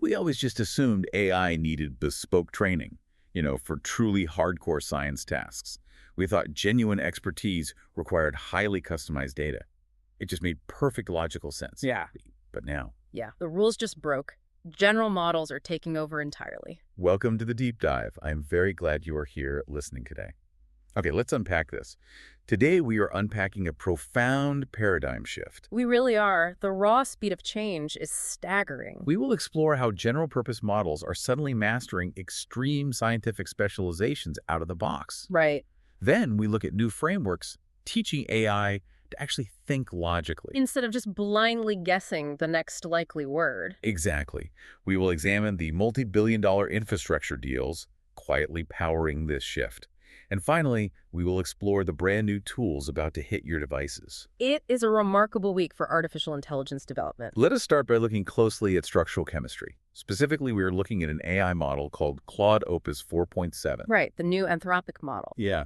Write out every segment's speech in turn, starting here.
We always just assumed AI needed bespoke training, for truly hardcore science tasks. We thought genuine expertise required highly customized data. It just made perfect logical sense. Yeah. But now, Yeah, the rules just broke. General models are taking over entirely. welcome to the deep dive. I'm very glad you are here listening today. Okay, let's unpack this. Today, we are unpacking a profound paradigm shift. We really are. The raw speed of change is staggering. We will explore how general-purpose models are suddenly mastering extreme scientific specializations out of the box. Right. Then we look at new frameworks teaching AI to actually think logically. Instead of just blindly guessing the next likely word. Exactly. We will examine the multi-billion-dollar infrastructure deals quietly powering this shift. And finally, we will explore the brand new tools about to hit your devices. It is a remarkable week for artificial intelligence development. Let us start by looking closely at structural chemistry. Specifically, we are looking at an AI model called Claude Opus 4.7. Right, the new Anthropic model. Yeah.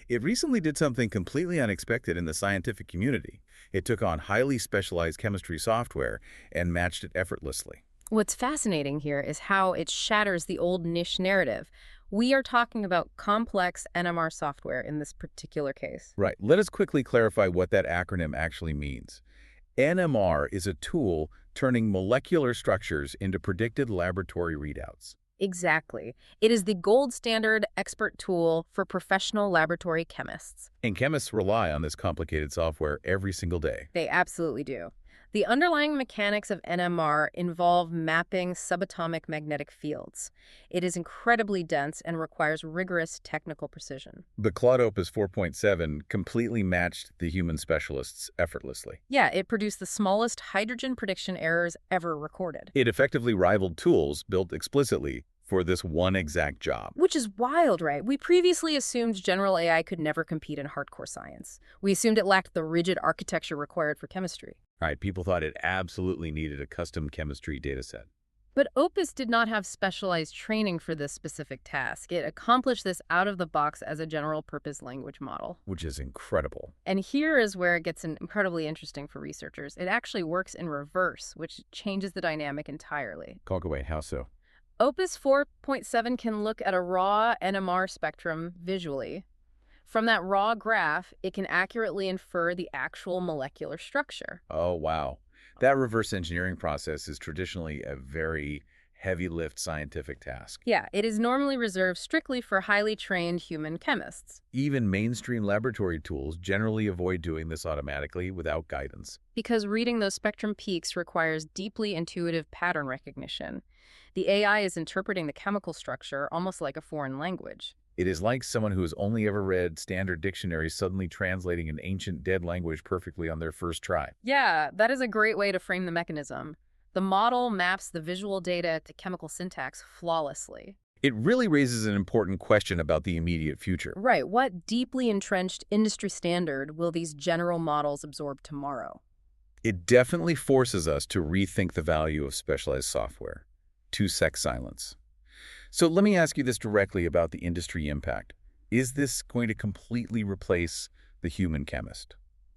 It recently did something completely unexpected in the scientific community. It took on highly specialized chemistry software and matched it effortlessly. What's fascinating here is how it shatters the old niche narrative. We are talking about complex NMR software in this particular case. Right. Let us quickly clarify what that acronym actually means. NMR is a tool turning molecular structures into predicted laboratory readouts. Exactly. It is the gold standard expert tool for professional laboratory chemists. And chemists rely on this complicated software every single day. They absolutely do. The underlying mechanics of NMR involve mapping subatomic magnetic fields. It is incredibly dense and requires rigorous technical precision. But Claude Opus 4.7 completely matched the human specialists effortlessly. Yeah, it produced the smallest hydrogen prediction errors ever recorded. It effectively rivaled tools built explicitly for this one exact job. Which is wild, right? We previously assumed general AI could never compete in hardcore science. We assumed it lacked the rigid architecture required for chemistry. Right, people thought it absolutely needed a custom chemistry dataset. But Opus did not have specialized training for this specific task. It accomplished this out of the box as a general-purpose language model. Which is incredible. And here is where it gets incredibly interesting for researchers. It actually works in reverse, which changes the dynamic entirely. Talk away, how so? Opus 4.7 can look at a raw NMR spectrum visually. From that raw graph, it can accurately infer the actual molecular structure. Oh, wow. That reverse engineering process is traditionally a very heavy lift scientific task. Yeah, it is normally reserved strictly for highly trained human chemists. Even mainstream laboratory tools generally avoid doing this automatically without guidance. Because reading those spectrum peaks requires deeply intuitive pattern recognition. The AI is interpreting the chemical structure almost like a foreign language. It is like someone who has only ever read standard dictionaries suddenly translating an ancient dead language perfectly on their first try. Yeah, that is a great way to frame the mechanism. The model maps the visual data to chemical syntax flawlessly. It really raises an important question about the immediate future. Right, what deeply entrenched industry standard will these general models absorb tomorrow? It definitely forces us to rethink the value of specialized software. 2-sec silence. So let me ask you this directly about the industry impact. Is this going to completely replace the human chemist?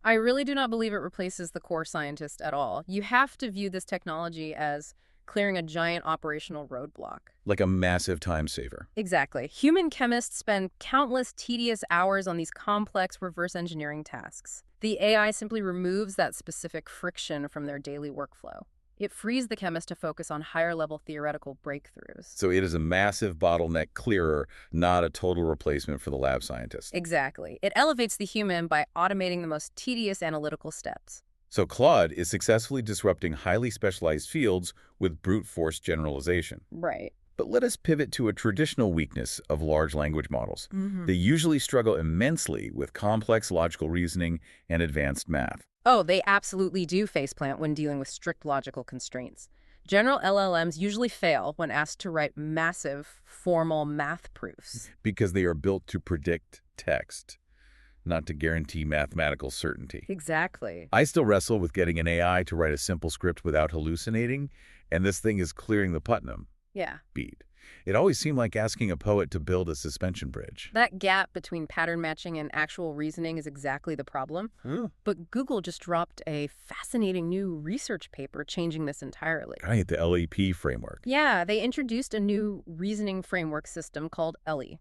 I really do not believe it replaces the core scientist at all. You have to view this technology as clearing a giant operational roadblock. Like a massive time saver. Exactly. Human chemists spend countless tedious hours on these complex reverse engineering tasks. The AI simply removes that specific friction from their daily workflow. It frees the chemist to focus on higher-level theoretical breakthroughs. So it is a massive bottleneck clearer, not a total replacement for the lab scientist. Exactly. It elevates the human by automating the most tedious analytical steps. So Claude is successfully disrupting highly specialized fields with brute force generalization. Right. But let us pivot to a traditional weakness of large language models. They usually struggle immensely with complex logical reasoning and advanced math. Oh, they absolutely do faceplant when dealing with strict logical constraints. General LLMs usually fail when asked to write massive, formal math proofs. Because they are built to predict text, not to guarantee mathematical certainty. Exactly. I still wrestle with getting an AI to write a simple script without hallucinating, and this thing is clearing the Putnam Yeah. beat. It always seemed like asking a poet to build a suspension bridge. That gap between pattern matching and actual reasoning is exactly the problem. Huh. But Google just dropped a fascinating new research paper changing this entirely. Right, the LEP framework. Yeah, they introduced a new reasoning framework system called ELLI.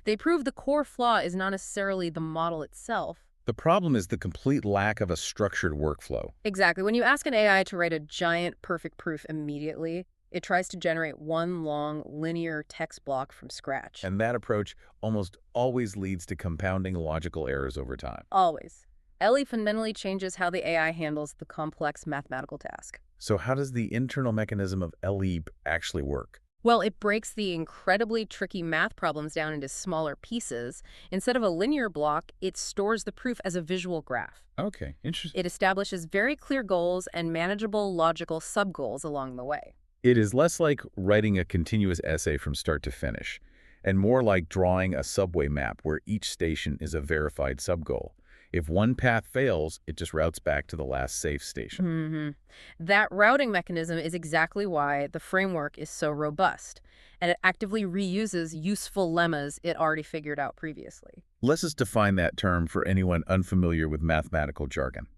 They proved the core flaw is not necessarily the model itself. The problem is the complete lack of a structured workflow. Exactly. When you ask an AI to write a giant perfect proof immediately, it tries to generate one long linear text block from scratch. And that approach almost always leads to compounding logical errors over time. Always. ELLI fundamentally changes how the AI handles the complex mathematical task. So how does the internal mechanism of LEP actually work? Well, it breaks the incredibly tricky math problems down into smaller pieces. Instead of a linear block, it stores the proof as a visual graph. Okay, interesting. It establishes very clear goals and manageable logical sub-goals along the way. It is less like writing a continuous essay from start to finish, and more like drawing a subway map where each station is a verified subgoal. If one path fails, it just routes back to the last safe station. That routing mechanism is exactly why the framework is so robust, and it actively reuses useful lemmas it already figured out previously. Let's just define that term for anyone unfamiliar with mathematical jargon.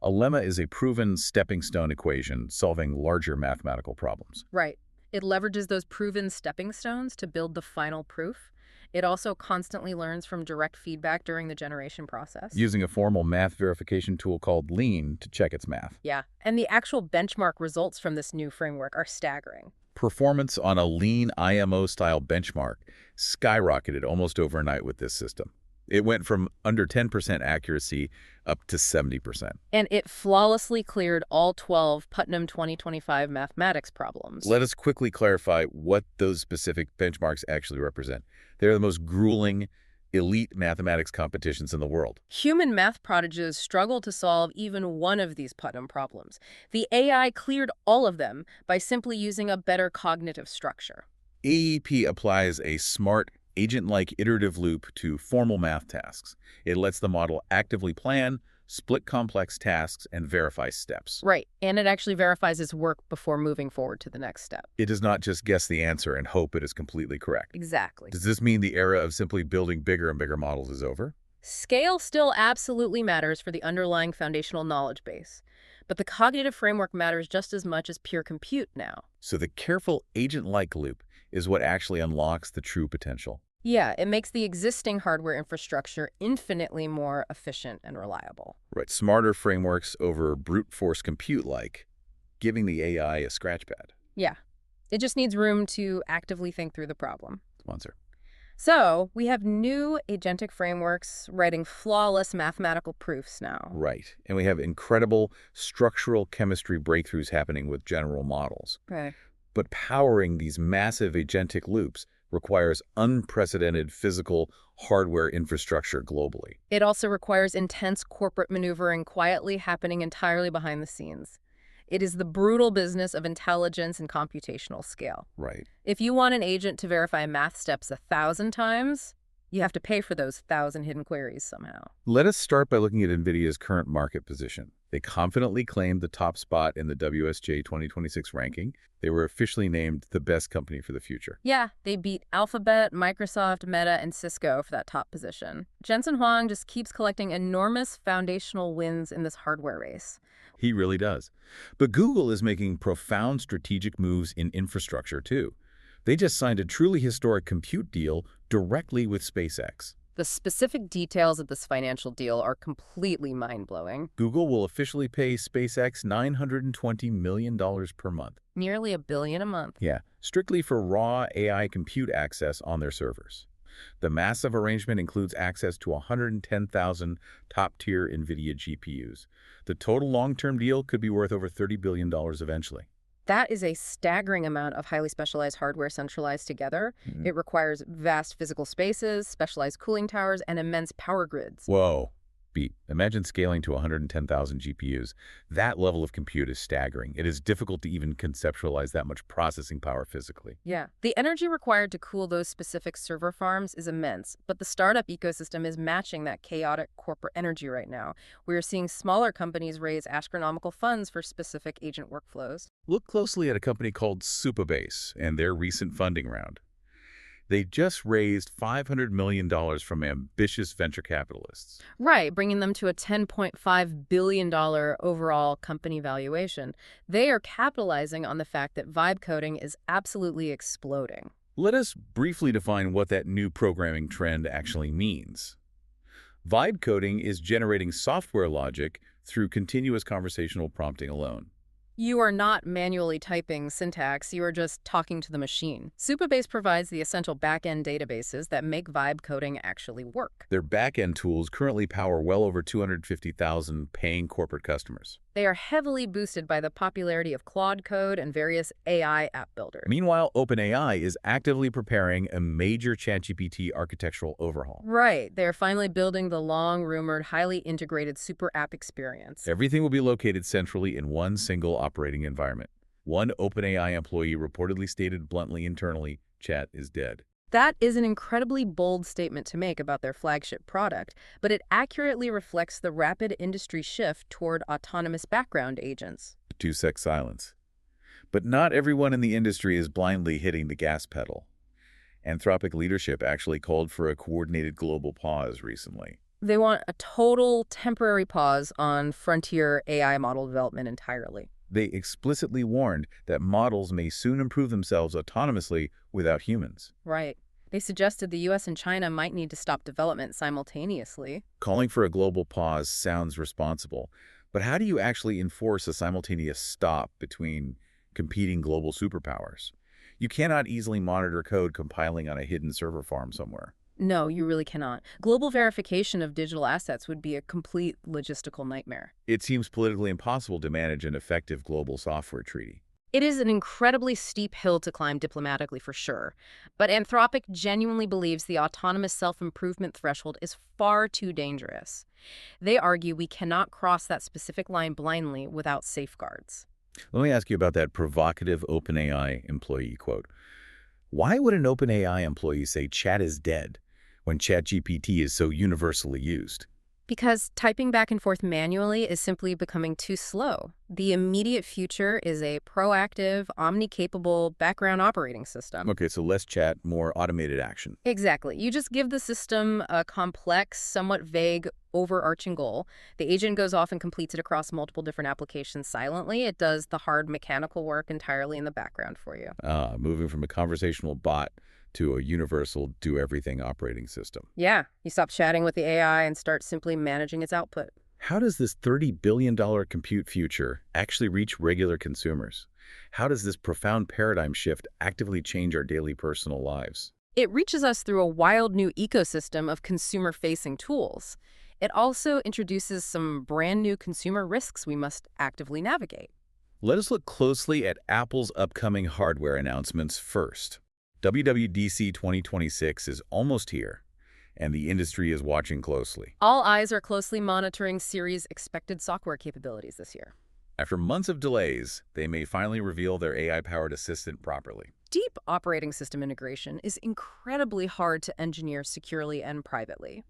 A lemma is a proven stepping stone equation solving larger mathematical problems. Right. It leverages those proven stepping stones to build the final proof. It also constantly learns from direct feedback during the generation process. Using a formal math verification tool called Lean to check its math. Yeah, and the actual benchmark results from this new framework are staggering. Performance on a Lean IMO-style benchmark skyrocketed almost overnight with this system. It went from under 10% accuracy up to 70%. And it flawlessly cleared all 12 Putnam 2025 mathematics problems. Let us quickly clarify what those specific benchmarks actually represent. They're the most grueling, elite mathematics competitions in the world. Human math prodigies struggle to solve even one of these Putnam problems. The AI cleared all of them by simply using a better cognitive structure. AEP applies a smart, agent-like iterative loop to formal math tasks. It lets the model actively plan, split complex tasks, and verify steps. Right, and it actually verifies its work before moving forward to the next step. It does not just guess the answer and hope it is completely correct. Exactly. Does this mean the era of simply building bigger and bigger models is over? Scale still absolutely matters for the underlying foundational knowledge base, but the cognitive framework matters just as much as pure compute now. So the careful agent-like loop is what actually unlocks the true potential. Yeah, it makes the existing hardware infrastructure infinitely more efficient and reliable. Right, smarter frameworks over brute force compute-like, giving the AI a scratchpad. Yeah, it just needs room to actively think through the problem. Sponsor. So we have new agentic frameworks writing flawless mathematical proofs now. Right, and we have incredible structural chemistry breakthroughs happening with general models. Okay. But powering these massive agentic loops requires unprecedented physical hardware infrastructure globally. It also requires intense corporate maneuvering quietly happening entirely behind the scenes. It is the brutal business of intelligence and computational scale. Right. If you want an agent to verify math steps 1,000 times, you have to pay for those 1,000 hidden queries somehow. Let us start by looking at Nvidia's current market position. They confidently claimed the top spot in the WSJ 2026 ranking. They were officially named the best company for the future. Yeah, they beat Alphabet, Microsoft, Meta, and Cisco for that top position. Jensen Huang just keeps collecting enormous foundational wins in this hardware race. He really does. But Google is making profound strategic moves in infrastructure, too. They just signed a truly historic compute deal directly with SpaceX. The specific details of this financial deal are completely mind-blowing. Google will officially pay SpaceX $920 million per month. Nearly $1 billion a month. Yeah, strictly for raw AI compute access on their servers. The massive arrangement includes access to 110,000 top-tier Nvidia GPUs. The total long-term deal could be worth over $30 billion eventually. That is a staggering amount of highly specialized hardware centralized together. It requires vast physical spaces, specialized cooling towers, and immense power grids. Whoa. Imagine scaling to 110,000 GPUs. That level of compute is staggering. It is difficult to even conceptualize that much processing power physically. Yeah. The energy required to cool those specific server farms is immense, but the startup ecosystem is matching that chaotic corporate energy right now. We are seeing smaller companies raise astronomical funds for specific agent workflows. Look closely at a company called Supabase and their recent funding round. They just raised $500 million from ambitious venture capitalists. Right, bringing them to a $10.5 billion overall company valuation. They are capitalizing on the fact that vibe coding is absolutely exploding. Let us briefly define what that new programming trend actually means. Vibe coding is generating software logic through continuous conversational prompting alone. You are not manually typing syntax, you are just talking to the machine. Supabase provides the essential back-end databases that make vibe coding actually work. Their back-end tools currently power well over 250,000 paying corporate customers. They are heavily boosted by the popularity of Claude Code and various AI app builders. Meanwhile, OpenAI is actively preparing a major ChatGPT architectural overhaul. Right, they are finally building the long-rumored, highly integrated super app experience. Everything will be located centrally in one single operating environment. One OpenAI employee reportedly stated bluntly internally, "Chat is dead." That is an incredibly bold statement to make about their flagship product, but it accurately reflects the rapid industry shift toward autonomous background agents. Two-sec silence. But not everyone in the industry is blindly hitting the gas pedal. Anthropic leadership actually called for a coordinated global pause recently. They want a total temporary pause on frontier AI model development entirely. They explicitly warned that models may soon improve themselves autonomously without humans. Right. They suggested the US and China might need to stop development simultaneously. Calling for a global pause sounds responsible, but how do you actually enforce a simultaneous stop between competing global superpowers? You cannot easily monitor code compiling on a hidden server farm somewhere. No, you really cannot. Global verification of digital assets would be a complete logistical nightmare. It seems politically impossible to manage an effective global software treaty. It is an incredibly steep hill to climb diplomatically for sure, but Anthropic genuinely believes the autonomous self-improvement threshold is far too dangerous. They argue we cannot cross that specific line blindly without safeguards. Let me ask you about that provocative OpenAI employee quote. Why would an OpenAI employee say chat is dead when ChatGPT is so universally used? Because typing back and forth manually is simply becoming too slow. The immediate future is a proactive, omni-capable background operating system. Okay, so less chat, more automated action. Exactly. You just give the system a complex, somewhat vague, overarching goal. The agent goes off and completes it across multiple different applications silently. It does the hard mechanical work entirely in the background for you. Moving from a conversational bot to a universal do-everything operating system. Yeah, you stop chatting with the AI and start simply managing its output. How does this $30 billion compute future actually reach regular consumers? How does this profound paradigm shift actively change our daily personal lives? It reaches us through a wild new ecosystem of consumer-facing tools. It also introduces some brand new consumer risks we must actively navigate. Let us look closely at Apple's upcoming hardware announcements first. WWDC 2026 is almost here, and the industry is watching closely. All eyes are closely monitoring Siri's expected software capabilities this year. After months of delays, they may finally reveal their AI-powered assistant properly. Deep operating system integration is incredibly hard to engineer securely and privately.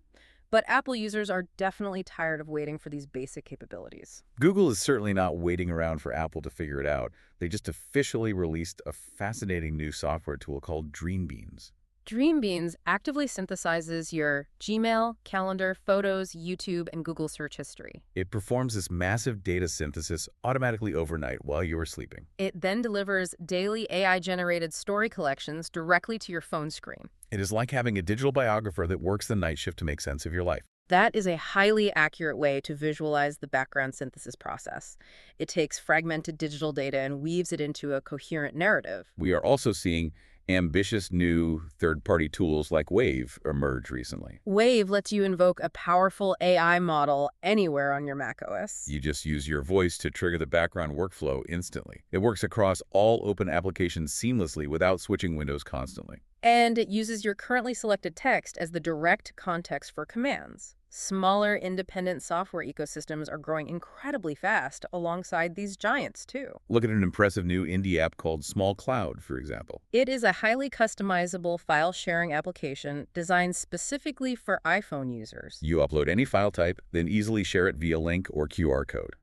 But Apple users are definitely tired of waiting for these basic capabilities. Google is certainly not waiting around for Apple to figure it out. They just officially released a fascinating new software tool called Dreambeans. Dreambeans actively synthesizes your Gmail, calendar, photos, YouTube, and Google search history. It performs this massive data synthesis automatically overnight while you are sleeping. It then delivers daily AI-generated story collections directly to your phone screen. It is like having a digital biographer that works the night shift to make sense of your life. That is a highly accurate way to visualize the background synthesis process. It takes fragmented digital data and weaves it into a coherent narrative. We are also seeing ambitious new third-party tools like Wave emerge recently. Wave lets you invoke a powerful AI model anywhere on your macOS. You just use your voice to trigger the background workflow instantly. It works across all open applications seamlessly without switching windows constantly. And it uses your currently selected text as the direct context for commands. Smaller, independent software ecosystems are growing incredibly fast alongside these giants, too. Look at an impressive new indie app called Small Cloud, for example. It is a highly customizable file-sharing application designed specifically for iPhone users. You upload any file type, then easily share it via link or QR code.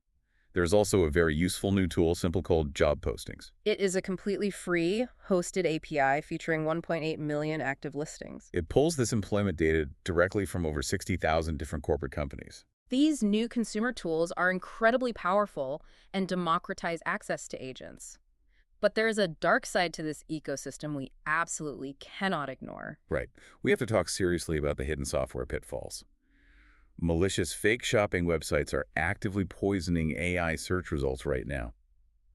There's also a very useful new tool, simple called job postings. It is a completely free, hosted API featuring 1.8 million active listings. It pulls this employment data directly from over 60,000 different corporate companies. These new consumer tools are incredibly powerful and democratize access to agents. But there is a dark side to this ecosystem we absolutely cannot ignore. Right. We have to talk seriously about the hidden software pitfalls. Malicious fake shopping websites are actively poisoning AI search results right now.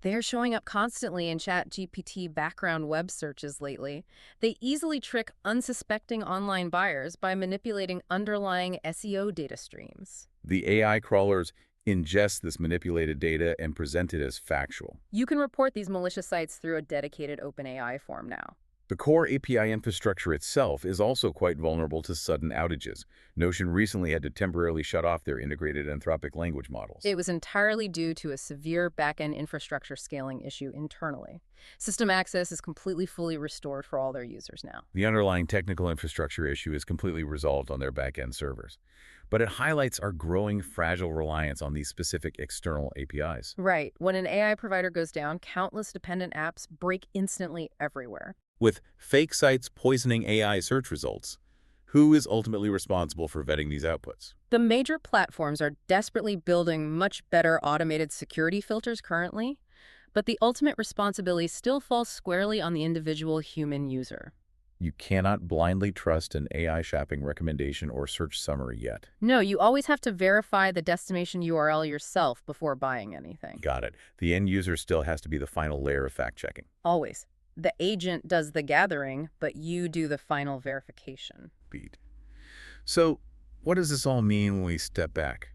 They're showing up constantly in ChatGPT background web searches lately. They easily trick unsuspecting online buyers by manipulating underlying SEO data streams. The AI crawlers ingest this manipulated data and present it as factual. You can report these malicious sites through a dedicated OpenAI form now. The core API infrastructure itself is also quite vulnerable to sudden outages. Notion recently had to temporarily shut off their integrated Anthropic language models. It was entirely due to a severe back-end infrastructure scaling issue internally. System access is completely fully restored for all their users now. The underlying technical infrastructure issue is completely resolved on their back-end servers. But it highlights our growing fragile reliance on these specific external APIs. Right. When an AI provider goes down, countless dependent apps break instantly everywhere. With fake sites poisoning AI search results, who is ultimately responsible for vetting these outputs? The major platforms are desperately building much better automated security filters currently, but the ultimate responsibility still falls squarely on the individual human user. You cannot blindly trust an AI shopping recommendation or search summary yet. No, you always have to verify the destination URL yourself before buying anything. Got it. The end user still has to be the final layer of fact-checking. Always. The agent does the gathering, but you do the final verification. Beat. So, what does this all mean when we step back?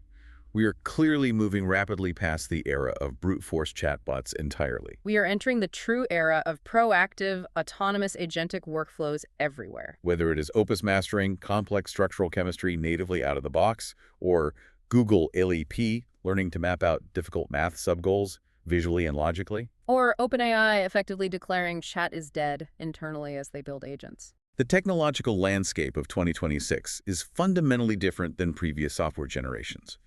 We are clearly moving rapidly past the era of brute force chatbots entirely. We are entering the true era of proactive, autonomous agentic workflows everywhere. Whether it is Opus mastering complex structural chemistry natively out of the box, or Google LEP learning to map out difficult math subgoals visually and logically. Or OpenAI effectively declaring chat is dead internally as they build agents. The technological landscape of 2026 is fundamentally different than previous software generations.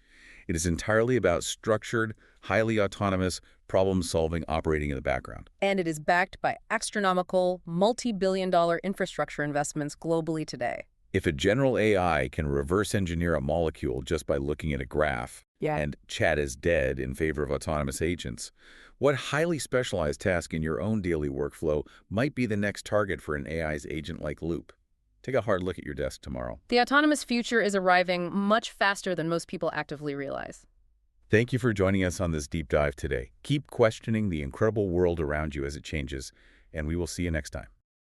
It is entirely about structured, highly autonomous problem-solving operating in the background. And it is backed by astronomical, multi-billion-dollar infrastructure investments globally today. If a general AI can reverse engineer a molecule just by looking at a graph, and chat is dead in favor of autonomous agents, what highly specialized task in your own daily workflow might be the next target for an AI's agent-like loop? Take a hard look at your desk tomorrow. The autonomous future is arriving much faster than most people actively realize. Thank you for joining us on this deep dive today. Keep questioning the incredible world around you as it changes, and we will see you next time.